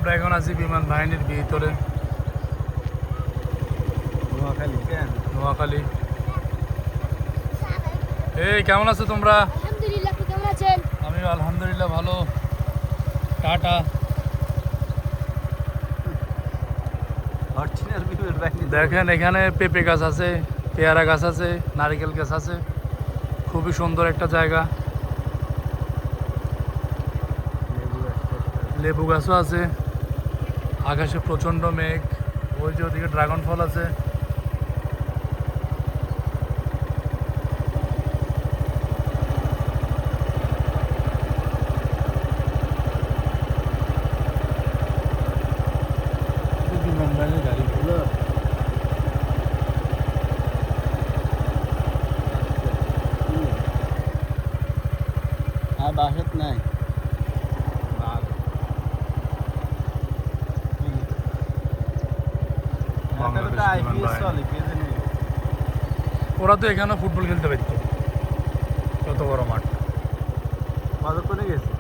আমরা এখন আছি বিমান বাহিনীর ভিতরে, নোয়াখালী। এই কেমন আছো তোমরা? আলহামদুলিল্লাহ, আপনি কেমন আছেন? আমিও আলহামদুলিল্লাহ ভালো। টাটা। দেখেন এখানে পেঁপে গাছ আছে, পেয়ারা গাছ আছে, নারিকেল গাছ আছে। খুবই সুন্দর একটা জায়গা। লেবু গাছও আছে। আকাশে প্রচণ্ড মেঘ। ওই যে ওদিকে ড্রাগন ফল আছে। গাড়িগুলো আর বাসত নাই। ওরা তো এখানে ফুটবল খেলতে পারত, কত বড় মাঠ। কতক্ষণে গেছে?